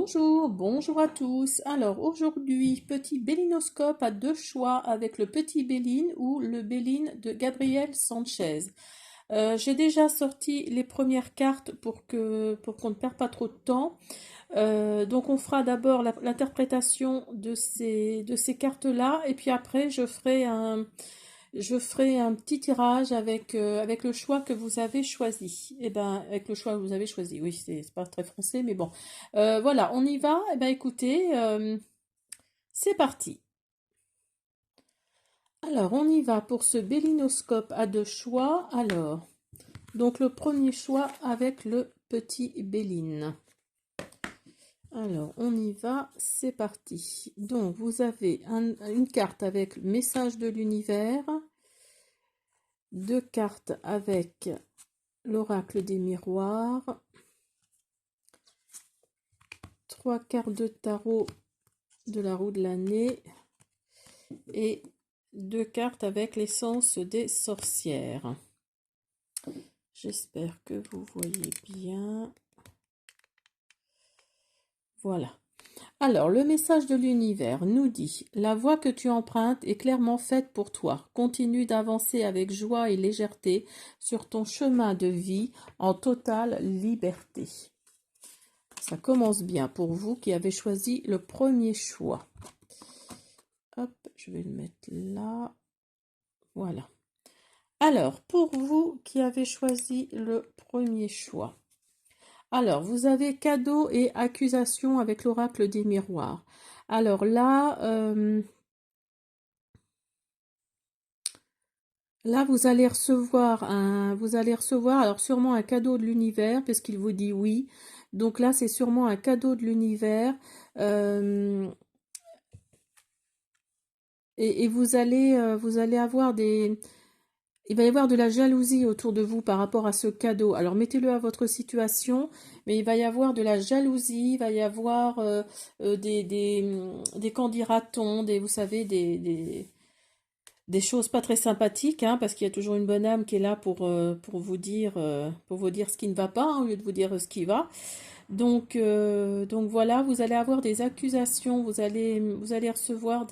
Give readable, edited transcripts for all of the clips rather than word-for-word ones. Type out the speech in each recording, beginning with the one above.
Bonjour, bonjour à tous. Alors aujourd'hui, petit bélinoscope à deux choix avec le petit Béline ou le Béline de Gabriel Sanchez. J'ai déjà sorti les premières cartes pour qu'on ne perde pas trop de temps. Donc on fera d'abord l'interprétation de ces cartes-là et puis après je ferai un petit tirage avec le choix que vous avez choisi. Eh ben, avec le choix que vous avez choisi. Oui, c'est pas très français, mais bon. Voilà, on y va. Eh ben, écoutez, c'est parti. Alors, on y va pour ce bélinoscope à deux choix. Alors, donc le premier choix avec le petit Béline. Alors, on y va, c'est parti. Donc, vous avez une carte avec message de l'univers, deux cartes avec l'oracle des miroirs, trois cartes de tarot de la roue de l'année et deux cartes avec l'essence des sorcières. J'espère que vous voyez bien. Voilà. Alors, le message de l'univers nous dit: la voie que tu empruntes est clairement faite pour toi. Continue d'avancer avec joie et légèreté sur ton chemin de vie en totale liberté. Ça commence bien pour vous qui avez choisi le premier choix. Hop, je vais le mettre là. Voilà. Alors, pour vous qui avez choisi le premier choix. Alors, vous avez cadeau et accusation avec l'oracle des miroirs. Alors là, là, vous allez recevoir alors sûrement un cadeau de l'univers parce qu'il vous dit oui. Donc là, c'est sûrement un cadeau de l'univers. Et vous allez avoir il va y avoir de la jalousie autour de vous par rapport à ce cadeau. Alors mettez-le à votre situation, mais il va y avoir de la jalousie, il va y avoir des candidatons, vous savez, des choses pas très sympathiques, hein, parce qu'il y a toujours une bonne âme qui est là pour vous dire ce qui ne va pas, hein, au lieu de vous dire ce qui va. Donc voilà, vous allez avoir des accusations, vous allez recevoir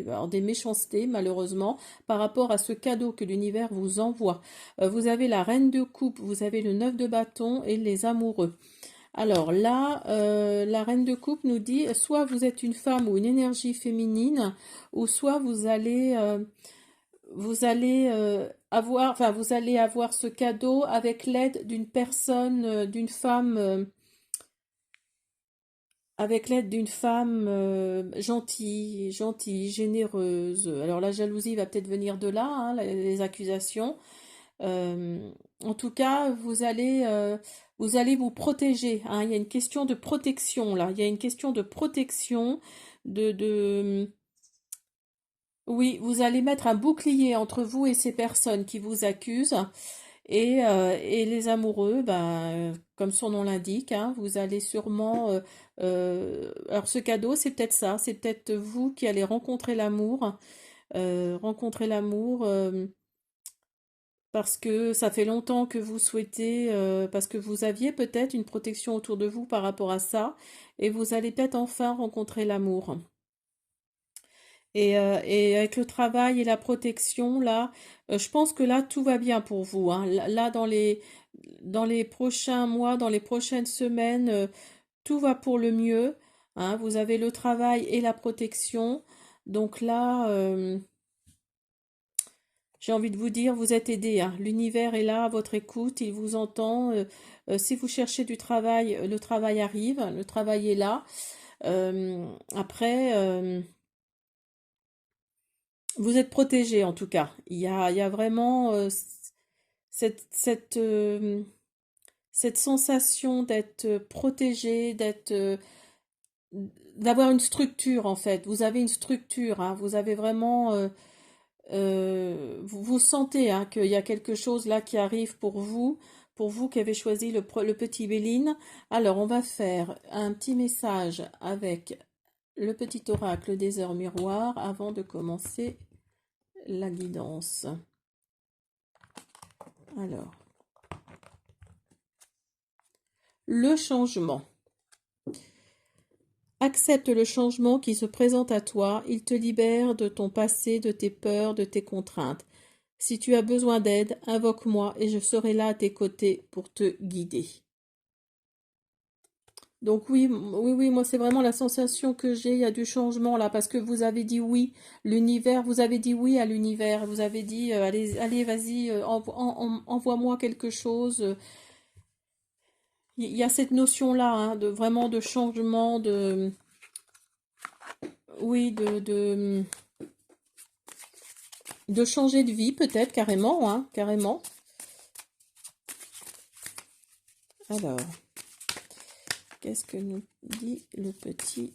alors des méchancetés, malheureusement, par rapport à ce cadeau que l'univers vous envoie. Vous avez la reine de coupe, vous avez le 9 de bâton et les amoureux. Alors là, la reine de coupe nous dit, soit vous êtes une femme ou une énergie féminine, ou soit vous allez avoir ce cadeau avec l'aide d'une personne, d'une femme gentille, généreuse. Alors la jalousie va peut-être venir de là, hein, les accusations. En tout cas, vous allez vous protéger, hein. Il y a une question de protection là. Il y a une question de protection, de... Oui, vous allez mettre un bouclier entre vous et ces personnes qui vous accusent. Et les amoureux, ben, comme son nom l'indique, hein, vous allez sûrement... alors ce cadeau, c'est peut-être ça, c'est peut-être vous qui allez rencontrer l'amour parce que ça fait longtemps que vous souhaitez, parce que vous aviez peut-être une protection autour de vous par rapport à ça, et vous allez peut-être enfin rencontrer l'amour. Et avec le travail et la protection, là, je pense que là, tout va bien pour vous, hein. Là, dans les prochains mois, dans les prochaines semaines, tout va pour le mieux, hein. Vous avez le travail et la protection. Donc là, j'ai envie de vous dire, vous êtes aidé, hein. L'univers est là à votre écoute, il vous entend. Si vous cherchez du travail, le travail arrive, le travail est là. Après... vous êtes protégé en tout cas. Il y a vraiment cette cette sensation d'être protégé, d'avoir une structure en fait. Vous avez une structure, hein. Vous avez vraiment, vous sentez, hein, qu'il y a quelque chose là qui arrive pour vous qui avez choisi le petit Béline. Alors on va faire un petit message avec le petit oracle des heures miroirs avant de commencer la guidance. Alors, le changement. Accepte le changement qui se présente à toi, il te libère de ton passé, de tes peurs, de tes contraintes. Si tu as besoin d'aide, invoque-moi et je serai là à tes côtés pour te guider. Donc oui, oui, moi c'est vraiment la sensation que j'ai, il y a du changement là, parce que vous avez dit oui, l'univers, vous avez dit oui à l'univers, vous avez dit allez, allez, vas-y, envoie-moi quelque chose. Il y a cette notion-là, hein, de vraiment de changement, oui, de changer de vie peut-être carrément, hein, carrément. Alors, qu'est-ce que nous dit le petit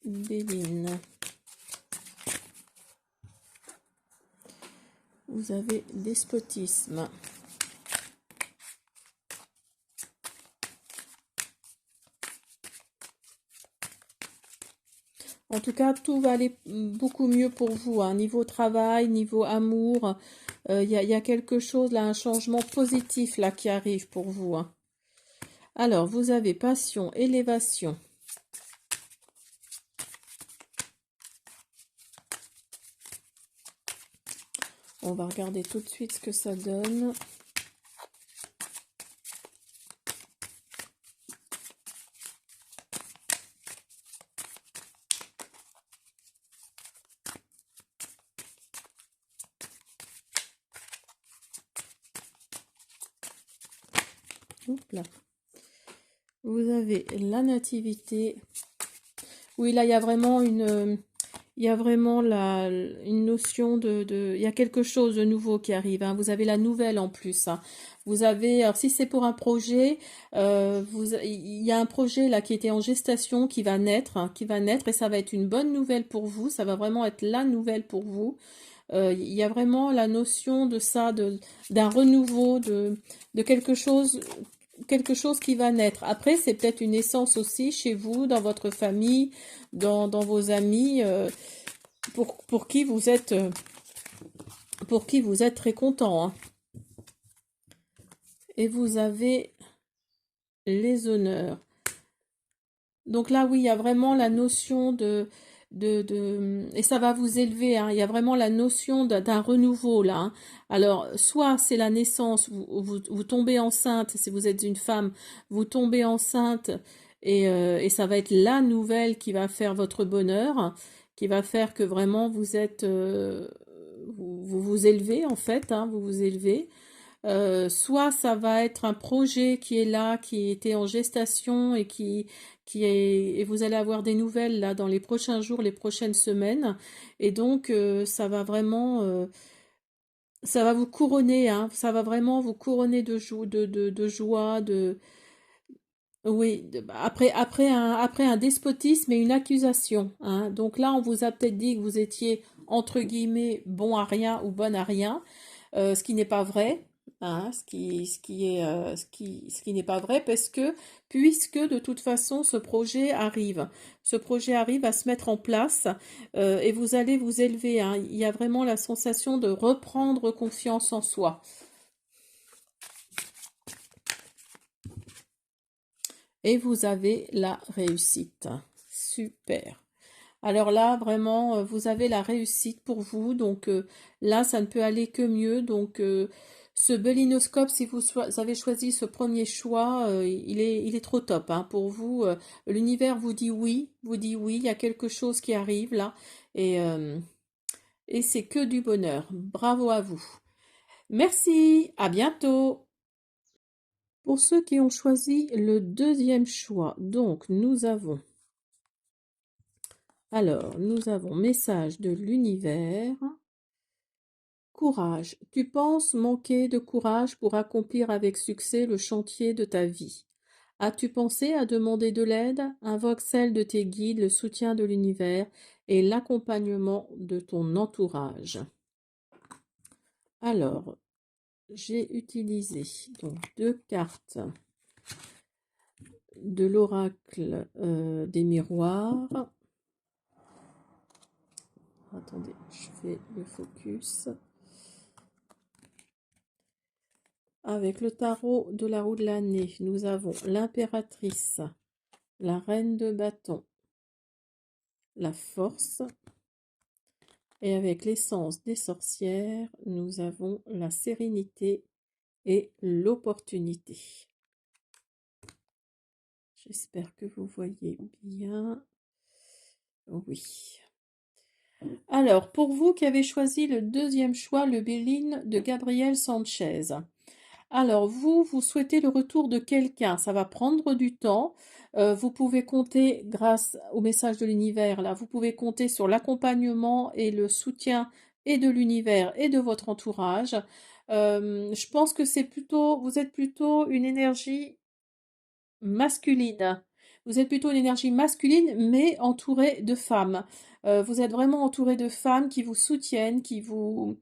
Béline? Vous avez despotisme. En tout cas, tout va aller beaucoup mieux pour vous, hein. Niveau travail, niveau amour, y a quelque chose là, un changement positif là qui arrive pour vous, hein. Alors, vous avez passion, élévation. On va regarder tout de suite ce que ça donne. Oups là. Vous avez la nativité. Oui, là, il y a vraiment il y a vraiment une notion il y a quelque chose de nouveau qui arrive, hein. Vous avez la nouvelle en plus, hein. Vous avez, alors si c'est pour un projet, il y a un projet là qui était en gestation qui va naître, hein, qui va naître et ça va être une bonne nouvelle pour vous. Ça va vraiment être la nouvelle pour vous. Il y a vraiment la notion de ça, d'un renouveau, de quelque chose qui va naître. Après, c'est peut-être une naissance aussi chez vous, dans votre famille, dans vos amis, pour qui pour qui vous êtes très content, hein. Et vous avez les honneurs. Donc là, oui, il y a vraiment la notion et ça va vous élever, hein. Il y a vraiment la notion d'un renouveau là, hein. Alors, soit c'est la naissance, vous tombez enceinte, si vous êtes une femme, vous tombez enceinte et ça va être la nouvelle qui va faire votre bonheur, qui va faire que vraiment vous êtes, vous vous élevez en fait, hein, vous vous élevez. Soit ça va être un projet qui est là, qui était en gestation et vous allez avoir des nouvelles là dans les prochains jours, les prochaines semaines. Et donc, ça va vraiment, ça va vous couronner, hein, ça va vraiment vous couronner de joie, oui, après un despotisme et une accusation, hein. Donc là, on vous a peut-être dit que vous étiez, entre guillemets, bon à rien ou bonne à rien, ce qui n'est pas vrai, hein, ce qui n'est pas vrai, puisque de toute façon, ce projet arrive à se mettre en place, et vous allez vous élever, hein. Il y a vraiment la sensation de reprendre confiance en soi. Et vous avez la réussite. Super. Alors là, vraiment, vous avez la réussite pour vous. Donc là, ça ne peut aller que mieux. Donc ce bélinoscope, si vous avez choisi ce premier choix, il est trop top, hein, pour vous. L'univers vous dit oui, il y a quelque chose qui arrive là. Et, euh, et c'est que du bonheur. Bravo à vous. Merci, à bientôt. Pour ceux qui ont choisi le deuxième choix, donc nous avons message de l'univers. Courage. Tu penses manquer de courage pour accomplir avec succès le chantier de ta vie. As-tu pensé à demander de l'aide? Invoque celle de tes guides, le soutien de l'univers et l'accompagnement de ton entourage. Alors, j'ai utilisé donc 2 cartes de l'oracle des miroirs. Attendez, je fais le focus. Avec le tarot de la roue de l'année, nous avons l'impératrice, la reine de bâton, la force. Et avec l'essence des sorcières, nous avons la sérénité et l'opportunité. J'espère que vous voyez bien. Oui. Alors, pour vous qui avez choisi le deuxième choix, le Béline de Gabriel Sanchez. Alors, vous souhaitez le retour de quelqu'un. Ça va prendre du temps. Vous pouvez compter, grâce au message de l'univers, là, vous pouvez compter sur l'accompagnement et le soutien et de l'univers et de votre entourage. Je pense que vous êtes plutôt une énergie masculine. Vous êtes plutôt une énergie masculine, mais entourée de femmes. Vous êtes vraiment entouré de femmes qui vous soutiennent, qui vous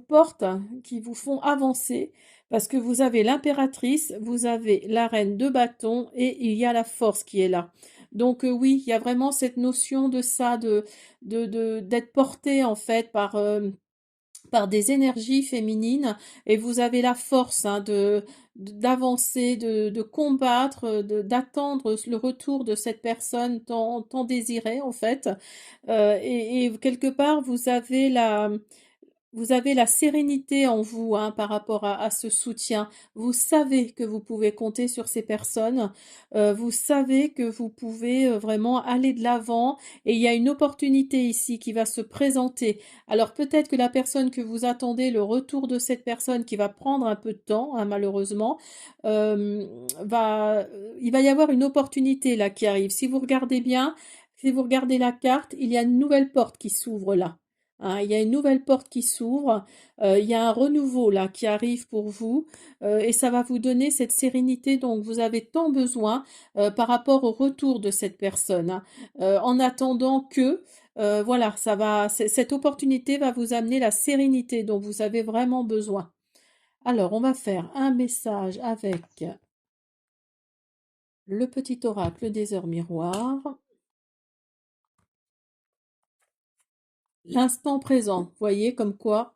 portent, qui vous font avancer, parce que vous avez l'impératrice, vous avez la reine de bâton et il y a la force qui est là. Donc oui, il y a vraiment cette notion de ça, d'être porté en fait par des énergies féminines et vous avez la force d'avancer, de combattre, d'attendre le retour de cette personne tant désirée en fait. Et quelque part, vous avez la sérénité en vous par rapport à ce soutien. Vous savez que vous pouvez compter sur ces personnes. Vous savez que vous pouvez vraiment aller de l'avant. Et il y a une opportunité ici qui va se présenter. Alors peut-être que la personne que vous attendez, le retour de cette personne qui va prendre un peu de temps, malheureusement, il va y avoir une opportunité là qui arrive. Si vous regardez bien, si vous regardez la carte, il y a une nouvelle porte qui s'ouvre là. Il y a une nouvelle porte qui s'ouvre, il y a un renouveau là qui arrive pour vous et ça va vous donner cette sérénité dont vous avez tant besoin par rapport au retour de cette personne. En attendant que, voilà, cette opportunité va vous amener la sérénité dont vous avez vraiment besoin. Alors, on va faire un message avec le petit oracle des heures miroirs. L'instant présent, voyez comme quoi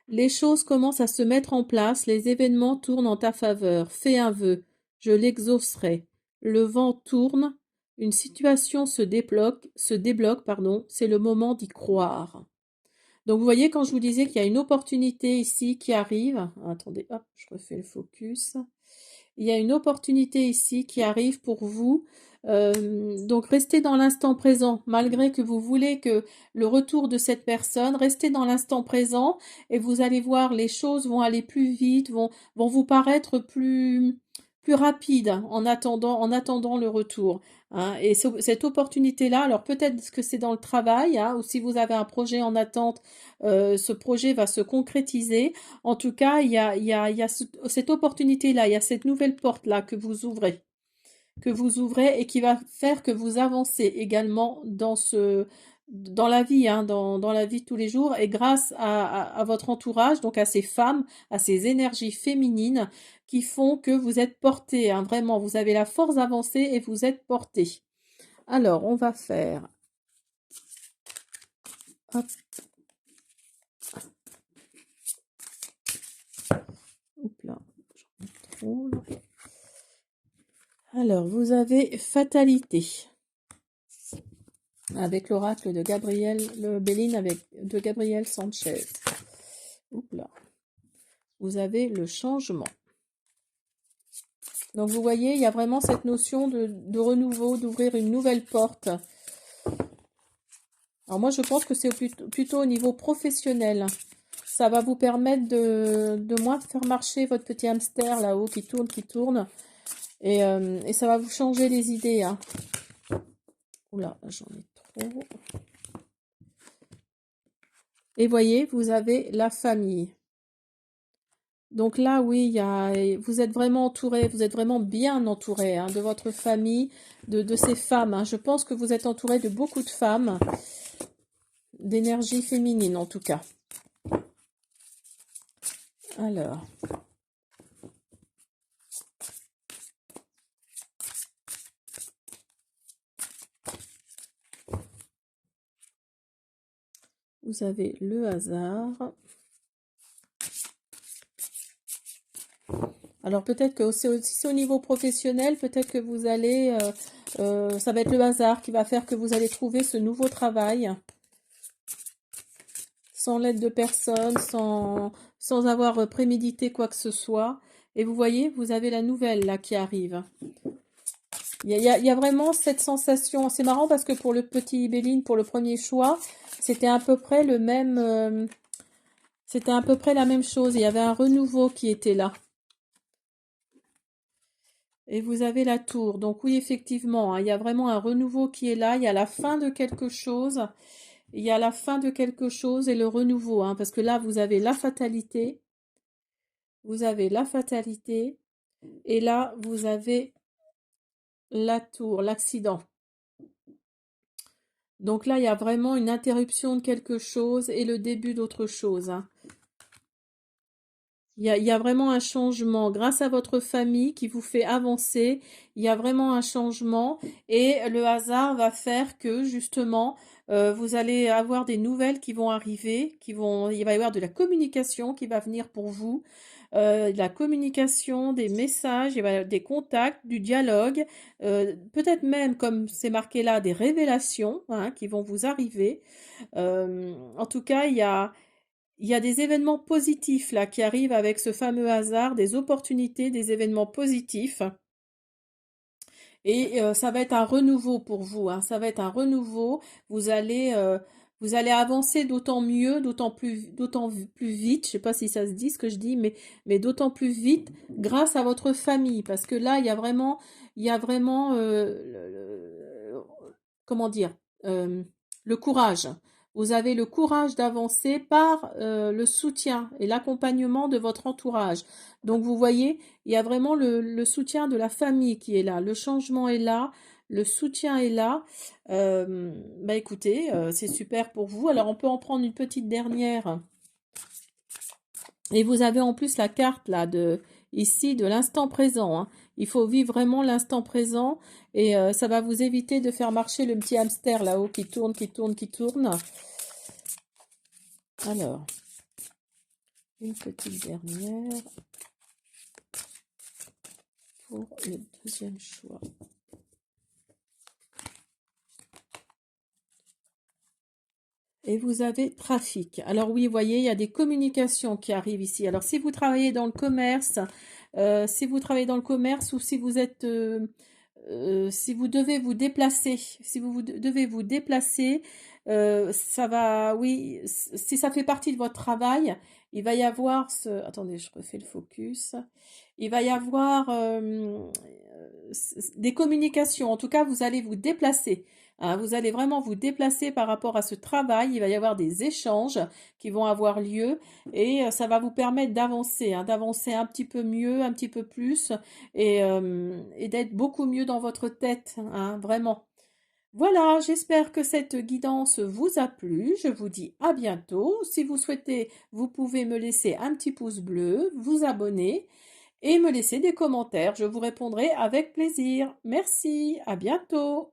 les choses commencent à se mettre en place, les événements tournent en ta faveur. Fais un vœu, je l'exaucerai. Le vent tourne, une situation se débloque, pardon, c'est le moment d'y croire. Donc vous voyez quand je vous disais qu'il y a une opportunité ici qui arrive. Attendez, hop, je refais le focus. Il y a une opportunité ici qui arrive pour vous. Donc restez dans l'instant présent, malgré que vous voulez que le retour de cette personne, restez dans l'instant présent et vous allez voir les choses vont aller plus vite, vont vous paraître plus rapides en attendant le retour. Et cette opportunité-là, alors peut-être que c'est dans le travail, ou si vous avez un projet en attente, ce projet va se concrétiser. En tout cas, il y a cette opportunité-là, il y a cette nouvelle porte-là que vous ouvrez et qui va faire que vous avancez également dans la vie, dans la vie de tous les jours et grâce à votre entourage, donc à ces femmes, à ces énergies féminines qui font que vous êtes porté, vraiment, vous avez la force d'avancer et vous êtes porté. Alors, on va faire... Hop. Oups là, j'en trouve. Alors, vous avez fatalité avec l'oracle de Gabriel, le Béline de Gabriel Sanchez. Oups là. Vous avez le changement. Donc vous voyez, il y a vraiment cette notion de renouveau, d'ouvrir une nouvelle porte. Alors moi, je pense que c'est plutôt au niveau professionnel. Ça va vous permettre de moins faire marcher votre petit hamster là-haut qui tourne. Et ça va vous changer les idées. Oula, j'en ai trop. Et voyez, vous avez la famille. Donc là, oui, vous êtes vraiment entouré, vous êtes vraiment bien entouré de votre famille, de ces femmes. Je pense que vous êtes entouré de beaucoup de femmes, d'énergie féminine en tout cas. Alors, vous avez le hasard. Alors peut-être que si c'est au niveau professionnel, peut-être que vous allez, ça va être le hasard qui va faire que vous allez trouver ce nouveau travail sans l'aide de personne, sans avoir prémédité quoi que ce soit. Et vous voyez, vous avez la nouvelle là qui arrive. Il y a vraiment cette sensation. C'est marrant parce que pour le petit Béline, pour le premier choix, c'était à peu près le même, c'était à peu près la même chose. Il y avait un renouveau qui était là. Et vous avez la tour. Donc oui, effectivement, hein, il y a vraiment un renouveau qui est là. Il y a la fin de quelque chose. Il y a la fin de quelque chose et le renouveau. Hein, parce que là, vous avez la fatalité. Vous avez la fatalité. Et là, vous avez la tour, l'accident. Donc là, il y a vraiment une interruption de quelque chose et le début d'autre chose. Hein. Il y a vraiment un changement grâce à votre famille qui vous fait avancer. Il y a vraiment un changement et le hasard va faire que justement, vous allez avoir des nouvelles qui vont arriver, il va y avoir de la communication qui va venir pour vous, de la communication, des messages, il va y avoir des contacts, du dialogue, peut-être même, comme c'est marqué là, des révélations hein, qui vont vous arriver. En tout cas, il y a des événements positifs là qui arrivent avec ce fameux hasard, des opportunités, des événements positifs. Et ça va être un renouveau pour vous, hein. Ça va être un renouveau. Vous allez avancer d'autant mieux, d'autant plus vite. Je sais pas si ça se dit ce que je dis, mais d'autant plus vite grâce à votre famille, parce que là il y a vraiment, comment dire, le courage. Vous avez le courage d'avancer par le soutien et l'accompagnement de votre entourage. Donc vous voyez, il y a vraiment le soutien de la famille qui est là. Le changement est là, le soutien est là. Bah écoutez, c'est super pour vous. Alors on peut en prendre une petite dernière. Et vous avez en plus la carte là ici de l'instant présent. Hein. Il faut vivre vraiment l'instant présent et ça va vous éviter de faire marcher le petit hamster là-haut qui tourne, qui tourne, qui tourne. Alors, une petite dernière pour le deuxième choix. Et vous avez trafic. Alors oui, vous voyez, il y a des communications qui arrivent ici. Alors si vous travaillez dans le commerce, ou si vous êtes, si vous devez vous déplacer, devez vous déplacer, ça va, oui, si ça fait partie de votre travail, il va y avoir attendez, je refais le focus. Il va y avoir des communications. En tout cas, vous allez vous déplacer. Hein, vous allez vraiment vous déplacer par rapport à ce travail. Il va y avoir des échanges qui vont avoir lieu et ça va vous permettre d'avancer, hein, d'avancer un petit peu mieux, un petit peu plus et d'être beaucoup mieux dans votre tête, hein, vraiment. Voilà, j'espère que cette guidance vous a plu. Je vous dis à bientôt. Si vous souhaitez, vous pouvez me laisser un petit pouce bleu, vous abonner et me laisser des commentaires. Je vous répondrai avec plaisir. Merci, à bientôt.